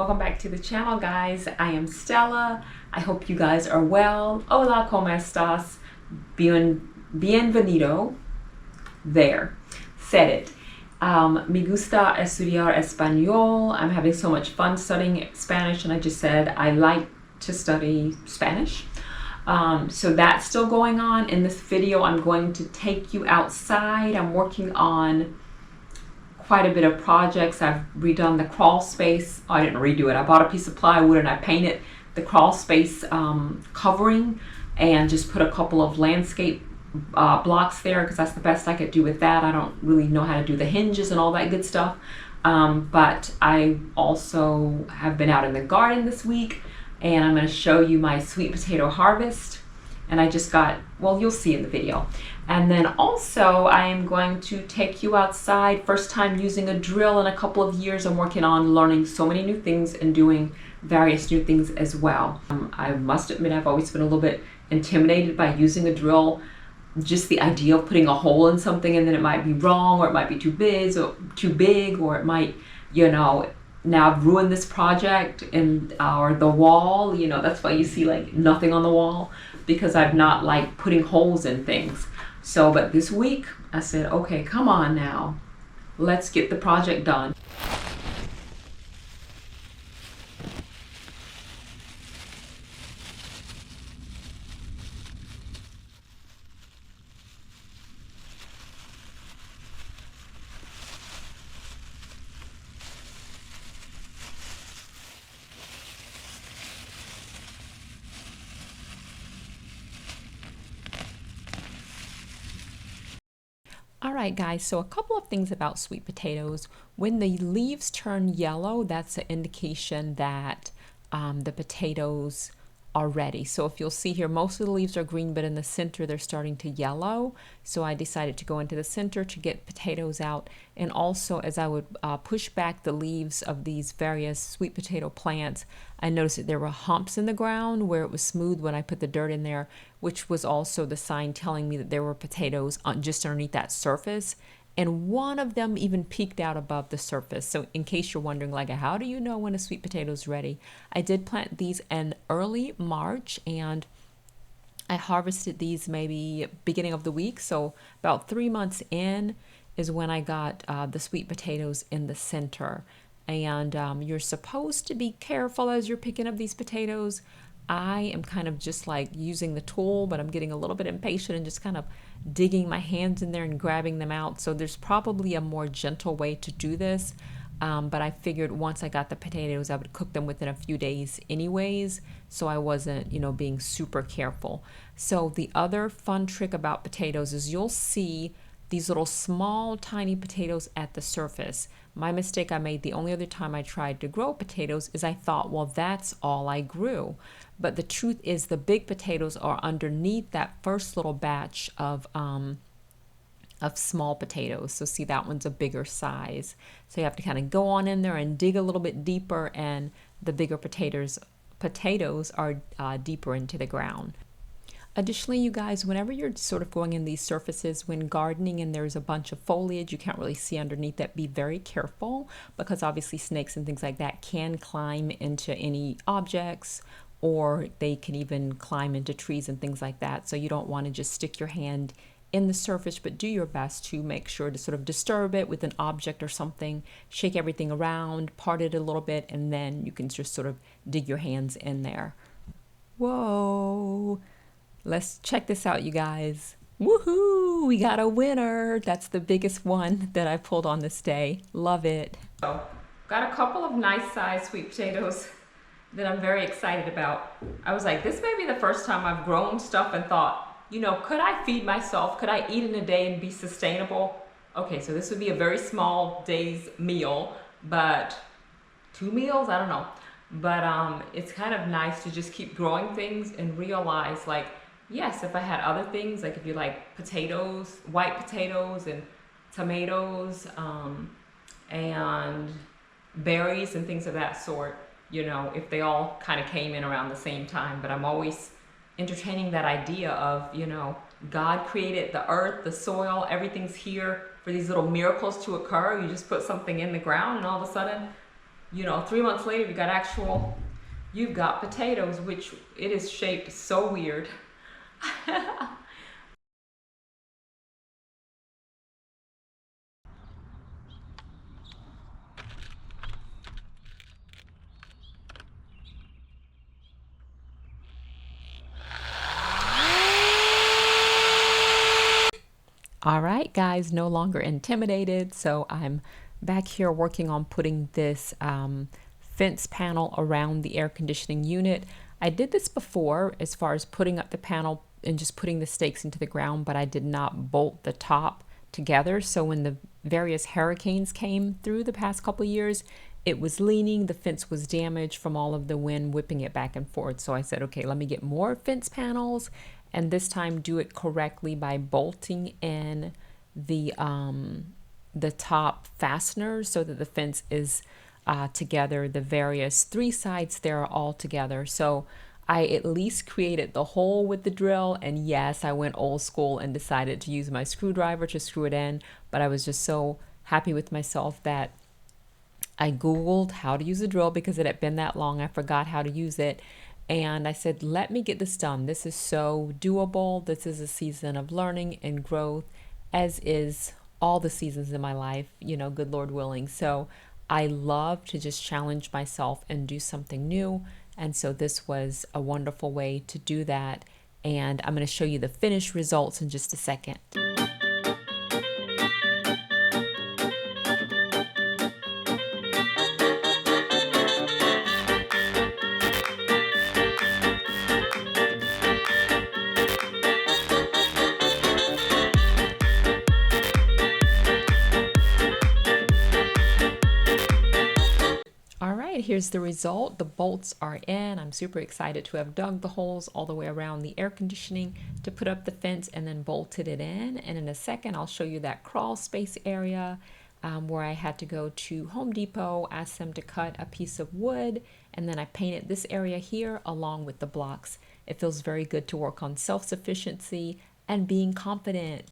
welcome back to the channel, guys. I am Stella. I hope you guys are well. Hola, ¿cómo estás? Bienvenido. There, said it. Me gusta estudiar español. I'm having so much fun studying Spanish, and I just said I like to study Spanish. So that's still going on. In this video, I'm going to take you outside. I'm working on quite a bit of projects. I've redone the crawl space. I didn't redo it. I bought a piece of plywood and I painted the crawl space covering and just put a couple of landscape blocks there because that's the best I could do with that. I don't really know how to do the hinges and all that good stuff. But I also have been out in the garden this week, and I'm going to show you my sweet potato harvest. And I just got, well, you'll see in the video. And then also I am going to take you outside. First time using a drill in a couple of years. I'm working on learning so many new things and doing various new things as well. I must admit I've always been a little bit intimidated by using a drill. Just the idea of putting a hole in something and then it might be wrong, or it might be too big, or it might, you know, now I've ruined this project and or the wall, you know, that's why you see like nothing on the wall, because I've not like putting holes in things. So, but this week I said, okay, come on now, let's get the project done. Alright guys, so a couple of things about sweet potatoes. When the leaves turn yellow, that's an indication that the potatoes are ready. So if you'll see here, most of the leaves are green, but in the center they're starting to yellow. So I decided to go into the center to get potatoes out. And also, as I would push back the leaves of these various sweet potato plants, I noticed that there were humps in the ground where it was smooth when I put the dirt in there, which was also the sign telling me that there were potatoes just underneath that surface. And one of them even peeked out above the surface. So in case you're wondering, like, how do you know when a sweet potato is ready? I did plant these in early March, and I harvested these maybe beginning of the week. So about 3 months in is when I got the sweet potatoes in the center. And you're supposed to be careful as you're picking up these potatoes. I am kind of just like using the tool, but I'm getting a little bit impatient and just kind of digging my hands in there and grabbing them out. So there's probably a more gentle way to do this. But I figured once I got the potatoes, I would cook them within a few days anyways. So I wasn't, you know, being super careful. So the other fun trick about potatoes is you'll see these little small tiny potatoes at the surface. My mistake I made the only other time I tried to grow potatoes is I thought, well, that's all I grew. But the truth is the big potatoes are underneath that first little batch of small potatoes. So see, that one's a bigger size. So you have to kind of go on in there and dig a little bit deeper, and the bigger potatoes are deeper into the ground. Additionally, you guys, whenever you're sort of going in these surfaces, when gardening and there's a bunch of foliage you can't really see underneath that, be very careful, because obviously snakes and things like that can climb into any objects, or they can even climb into trees and things like that. So you don't want to just stick your hand in the surface, but do your best to make sure to sort of disturb it with an object or something, shake everything around, part it a little bit, and then you can just sort of dig your hands in there. Whoa! Let's check this out, you guys. Woohoo! We got a winner. That's the biggest one that I pulled on this day. Love it. So, got a couple of nice sized sweet potatoes that I'm very excited about. I was like, this may be the first time I've grown stuff and thought, you know, could I feed myself? Could I eat in a day and be sustainable? Okay, so this would be a very small day's meal, but 2 meals? I don't know. But it's kind of nice to just keep growing things and realize, like, yes, if I had other things, like if you like potatoes, white potatoes and tomatoes, and berries and things of that sort, you know, if they all kind of came in around the same time. But I'm always entertaining that idea of, you know, God created the earth, the soil, everything's here for these little miracles to occur. You just put something in the ground and all of a sudden 3 months later, you've got potatoes, which it is shaped so weird. All right, guys, no longer intimidated. So I'm back here working on putting this fence panel around the air conditioning unit. I did this before as far as putting up the panel and just putting the stakes into the ground, but I did not bolt the top together. So when the various hurricanes came through the past couple of years, it was leaning, the fence was damaged from all of the wind whipping it back and forth. So I said, okay, let me get more fence panels and this time do it correctly by bolting in the top fastener so that the fence is together. The various three sides there are all together. So I at least created the hole with the drill. And yes, I went old school and decided to use my screwdriver to screw it in. But I was just so happy with myself that I Googled how to use a drill because it had been that long. I forgot how to use it. And I said, let me get this done. This is so doable. This is a season of learning and growth, as is all the seasons in my life, good Lord willing. So I love to just challenge myself and do something new. And so this was a wonderful way to do that. And I'm going to show you the finished results in just a second. All right, here's the result. The bolts are in. I'm super excited to have dug the holes all the way around the air conditioning to put up the fence and then bolted it in. And in a second, I'll show you that crawl space area where I had to go to Home Depot, ask them to cut a piece of wood, and then I painted this area here along with the blocks. It feels very good to work on self-sufficiency and being confident.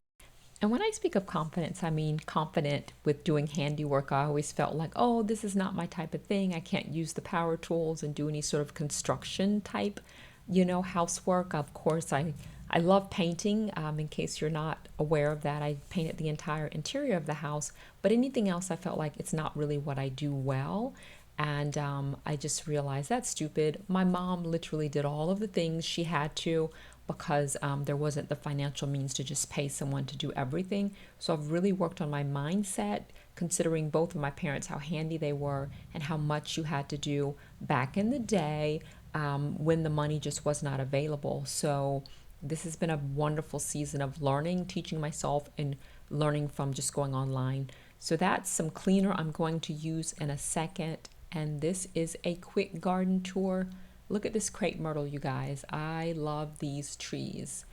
And when I speak of confidence, I mean confident with doing handiwork. I always felt like, oh, this is not my type of thing. I can't use the power tools and do any sort of construction type, housework. Of course, I love painting. In case you're not aware of that, I painted the entire interior of the house. But anything else, I felt like it's not really what I do well. And I just realized that's stupid. My mom literally did all of the things she had to because there wasn't the financial means to just pay someone to do everything. So I've really worked on my mindset, considering both of my parents, how handy they were and how much you had to do back in the day when the money just was not available. So this has been a wonderful season of learning, teaching myself, and learning from just going online. So that's some cleaner I'm going to use in a second. And this is a quick garden tour. Look at this crepe myrtle, you guys. I love these trees.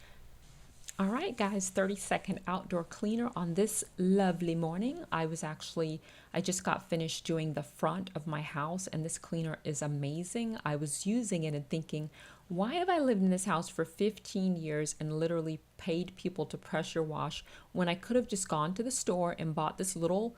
All right, guys, 30-second outdoor cleaner on this lovely morning. I just got finished doing the front of my house, and this cleaner is amazing. I was using it and thinking, why have I lived in this house for 15 years and literally paid people to pressure wash when I could have just gone to the store and bought this little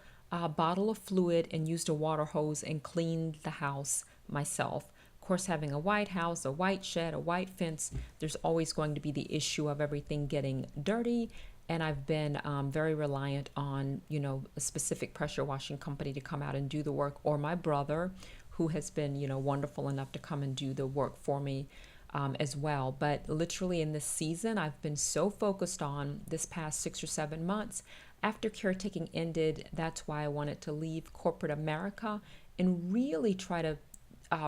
bottle of fluid and used a water hose and cleaned the house myself? Of course, having a white house, a white shed, a white fence, there's always going to be the issue of everything getting dirty. And I've been very reliant on, a specific pressure washing company to come out and do the work, or my brother, who has been, wonderful enough to come and do the work for me as well. But literally in this season, I've been so focused on this past 6 or 7 months. After caretaking ended, that's why I wanted to leave corporate America and really try to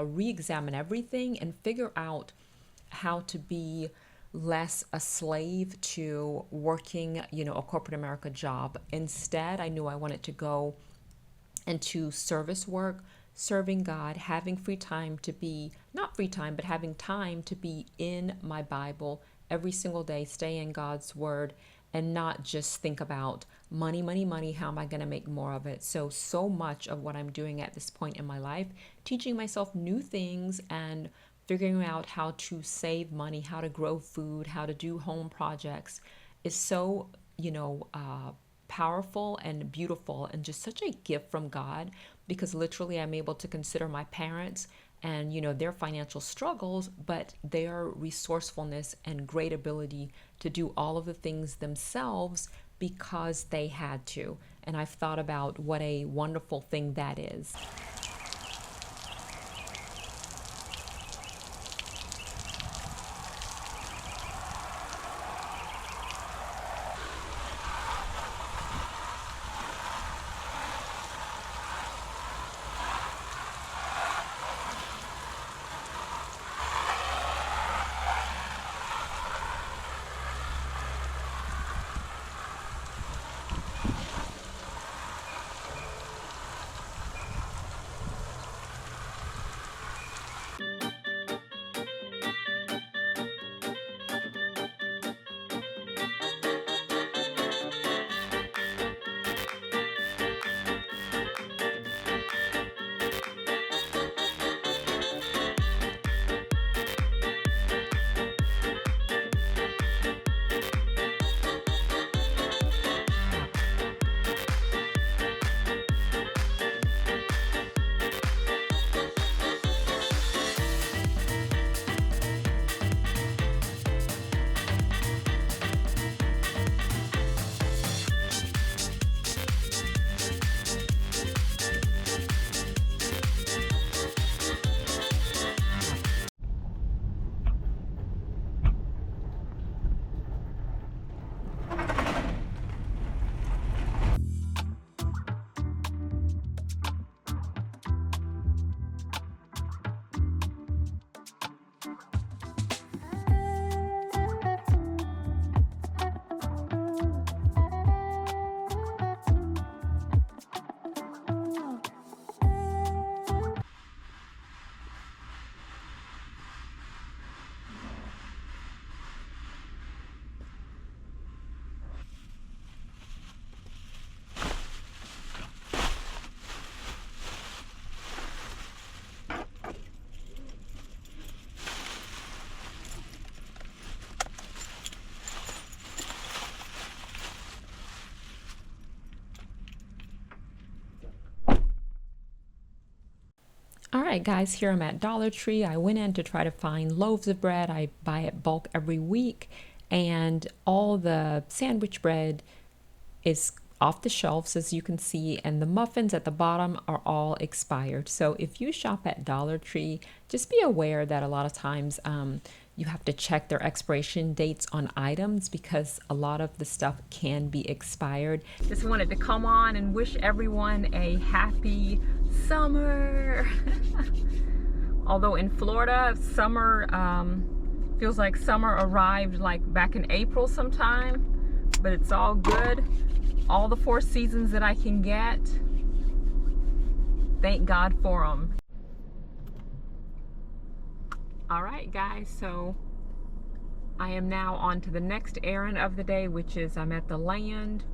re-examine everything and figure out how to be less a slave to working, a corporate America job. Instead, I knew I wanted to go into service work, serving God, having free time to be, not free time, but having time to be in my Bible every single day, stay in God's word, and not just think about money, money, money. How am I going to make more of it? So much of what I'm doing at this point in my life, teaching myself new things and figuring out how to save money, how to grow food, how to do home projects is so, powerful and beautiful and just such a gift from God because literally I'm able to consider my parents and their financial struggles, but their resourcefulness and great ability to do all of the things themselves because they had to. And I've thought about what a wonderful thing that is. All right, guys, here I'm at Dollar Tree. I went in to try to find loaves of bread. I buy it bulk every week, and all the sandwich bread is off the shelves, as you can see, and the muffins at the bottom are all expired. So if you shop at Dollar Tree, just be aware that a lot of times you have to check their expiration dates on items because a lot of the stuff can be expired. Just wanted to come on and wish everyone a happy summer. Although in Florida, summer feels like summer arrived like back in April sometime, but it's all good. All the 4 seasons that I can get, thank God for them. All right, guys, so I am now on to the next errand of the day, which is I'm at the land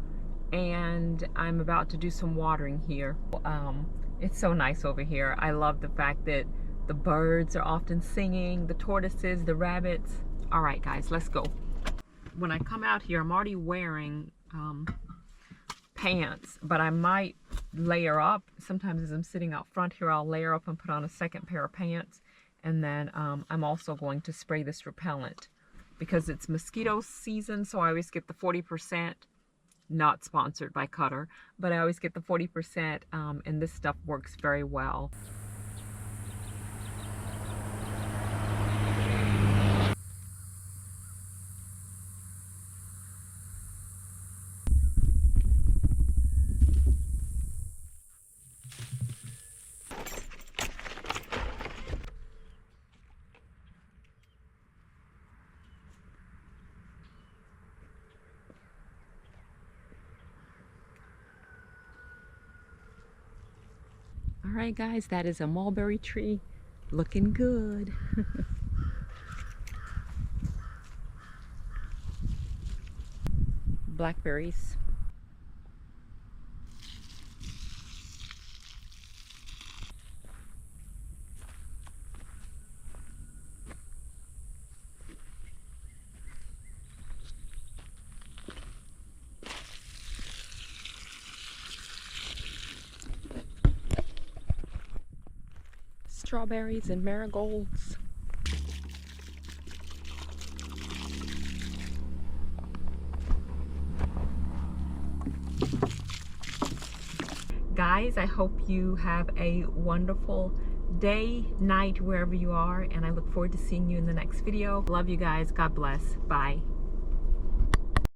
and I'm about to do some watering here. It's so nice over here. I love the fact that the birds are often singing, the tortoises, the rabbits. All right, guys, let's go. When I come out here, I'm already wearing pants, but I might layer up. Sometimes as I'm sitting out front here, I'll layer up and put on a second pair of pants. And then I'm also going to spray this repellent because it's mosquito season, so I always get the 40%, not sponsored by Cutter, but I always get the 40%, and this stuff works very well. All right, guys, that is a mulberry tree looking good. Blackberries. strawberries and marigolds. Guys, I hope you have a wonderful day, night, wherever you are, and I look forward to seeing you in the next video. Love you guys. God bless. Bye.